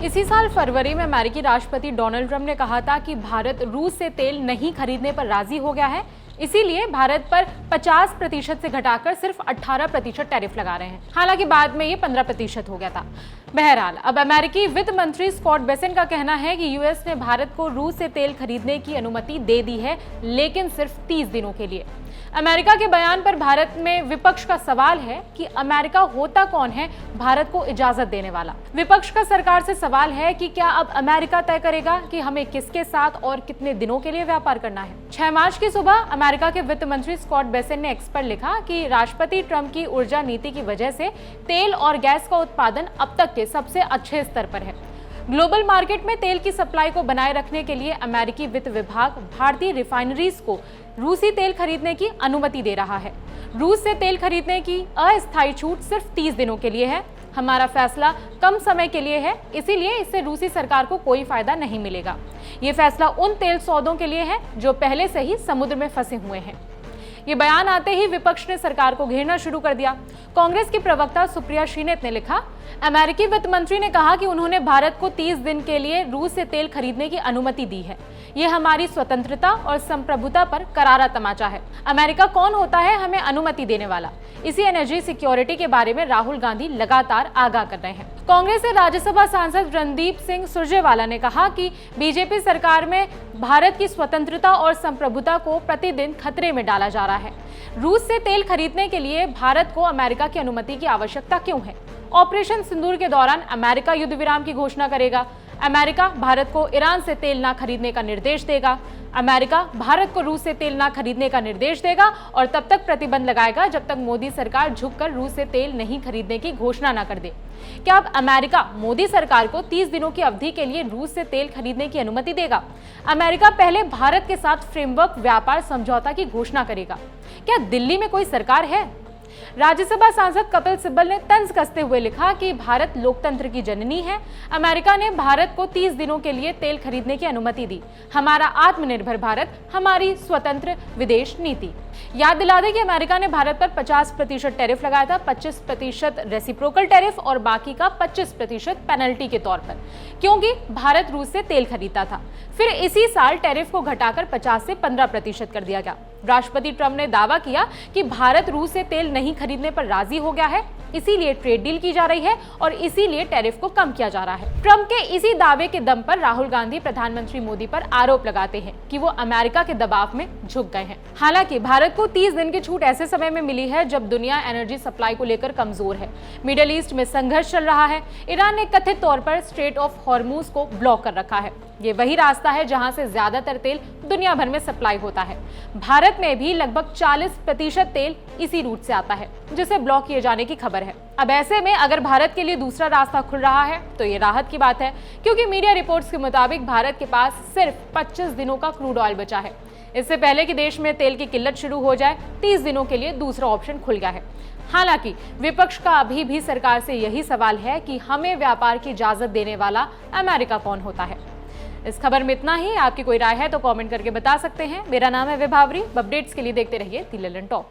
इसी साल फरवरी में अमेरिकी राष्ट्रपति डोनाल्ड ट्रंप ने कहा था कि भारत रूस से तेल नहीं खरीदने पर राजी हो गया है, इसीलिए भारत पर 50% से घटाकर सिर्फ 18% टैरिफ लगा रहे हैं। हालांकि बाद में ये 15% हो गया था। बहरहाल अब अमेरिकी वित्त मंत्री स्कॉट बेसेंट का कहना है कि यूएस ने भारत को रूस से तेल खरीदने की अनुमति दे दी है, लेकिन सिर्फ 30 दिनों के लिए। अमेरिका के बयान पर भारत में विपक्ष का सवाल है कि अमेरिका होता कौन है भारत को इजाजत देने वाला। विपक्ष का सरकार से सवाल है कि क्या अब अमेरिका तय करेगा कि हमें किसके साथ और कितने दिनों के लिए व्यापार करना है। 6 मार्च की सुबह अमेरिका के वित्त मंत्री स्कॉट बेसेंट ने एक्स पर लिखा कि राष्ट्रपति ट्रंप की ऊर्जा नीति की वजह से तेल और गैस का उत्पादन अब तक के सबसे अच्छे स्तर पर है। ग्लोबल मार्केट में तेल की सप्लाई को बनाए रखने के लिए अमेरिकी वित्त विभाग भारतीय रिफाइनरीज को रूसी तेल खरीदने की अनुमति दे रहा है। रूस से तेल खरीदने की अस्थायी छूट सिर्फ 30 दिनों के लिए है। हमारा फैसला कम समय के लिए है, इसीलिए इससे रूसी सरकार को कोई फायदा नहीं मिलेगा। ये फैसला उन तेल सौदों के लिए है जो पहले से ही समुद्र में फंसे हुए हैं। ये बयान आते ही विपक्ष ने सरकार को घेरना शुरू कर दिया। कांग्रेस की प्रवक्ता सुप्रिया श्रीनेत ने लिखा, अमेरिकी वित्त मंत्री ने कहा कि उन्होंने भारत को 30 दिन के लिए रूस से तेल खरीदने की अनुमति दी है। ये हमारी स्वतंत्रता और संप्रभुता पर करारा तमाचा है। अमेरिका कौन होता है हमें अनुमति देने वाला? इसी एनर्जी सिक्योरिटी के बारे में राहुल गांधी लगातार आगाह कर रहे हैं। कांग्रेस से राज्यसभा सांसद रणदीप सिंह सुरजेवाला ने कहा कि बीजेपी सरकार में भारत की स्वतंत्रता और संप्रभुता को प्रतिदिन खतरे में डाला जा रहा है। रूस से तेल खरीदने के लिए भारत को अमेरिका की अनुमति की आवश्यकता क्यों है? ऑपरेशन सिंदूर के दौरान अमेरिका युद्ध विराम की घोषणा करेगा। अमेरिका भारत को ईरान से तेल ना खरीदने का निर्देश देगा। अमेरिका भारत को रूस से तेल ना खरीदने का निर्देश देगा और तब तक प्रतिबंध लगाएगा जब तक मोदी सरकार झुककर रूस से तेल नहीं खरीदने की घोषणा ना कर दे। क्या अब अमेरिका मोदी सरकार को 30 दिनों की अवधि के लिए रूस से तेल खरीदने की अनुमति देगा? अमेरिका पहले भारत के साथ फ्रेमवर्क व्यापार समझौता की घोषणा करेगा। क्या दिल्ली में कोई सरकार है? राज्यसभा सांसद कपिल सिब्बल ने तंज कसते हुए लिखा कि भारत लोकतंत्र की जननी है। अमेरिका ने भारत को 30 दिनों के लिए तेल खरीदने की अनुमति दी। हमारा आत्मनिर्भर भारत, हमारी स्वतंत्र विदेश नीति। याद दिला दें कि अमेरिका ने भारत पर 50% टैरिफ लगाया था, 25% रेसिप्रोकल टैरिफ और बाकी का 25% पेनल्टी के तौर पर, क्योंकि भारत रूस से तेल खरीदता था। फिर इसी साल टैरिफ को घटाकर 50 से 15% कर दिया गया। राष्ट्रपति ट्रंप ने दावा किया कि भारत रूस से तेल नहीं खरीदने पर राजी हो गया है, इसीलिए ट्रेड डील की जा रही है और इसीलिए टैरिफ को कम किया जा रहा है। ट्रंप के इसी दावे के दम पर राहुल गांधी प्रधानमंत्री मोदी पर आरोप लगाते हैं कि वो अमेरिका के दबाव में झुक गए हैं। हालांकि भारत को 30 दिन की छूट ऐसे समय में मिली है जब दुनिया एनर्जी सप्लाई को लेकर कमजोर है। मिडिल ईस्ट में संघर्ष चल रहा है। ईरान ने कथित तौर पर स्ट्रेट ऑफ हॉर्मूज को ब्लॉक कर रखा है। ये वही रास्ता है जहां से ज्यादातर तेल दुनिया भर में सप्लाई होता है। भारत में भी लगभग 40% तेल इसी रूट से आता है, जिसे ब्लॉक किए जाने की खबर है। अब ऐसे में अगर भारत के लिए दूसरा रास्ता खुल रहा है तो ये राहत की बात है, क्योंकि मीडिया रिपोर्ट्स के मुताबिक भारत के पास सिर्फ 25 दिनों का क्रूड ऑयल बचा है। इससे पहले कि देश में तेल की किल्लत शुरू हो जाए, 30 दिनों के लिए दूसरा ऑप्शन खुल गया है। हालांकि विपक्ष का अभी भी सरकार से यही सवाल है कि हमें व्यापार की इजाजत देने वाला अमेरिका कौन होता है। इस खबर में इतना ही। आपकी कोई राय है तो कमेंट करके बता सकते हैं। मेरा नाम है विभावरी। अपडेट्स के लिए देखते रहिए दी ललन टॉप।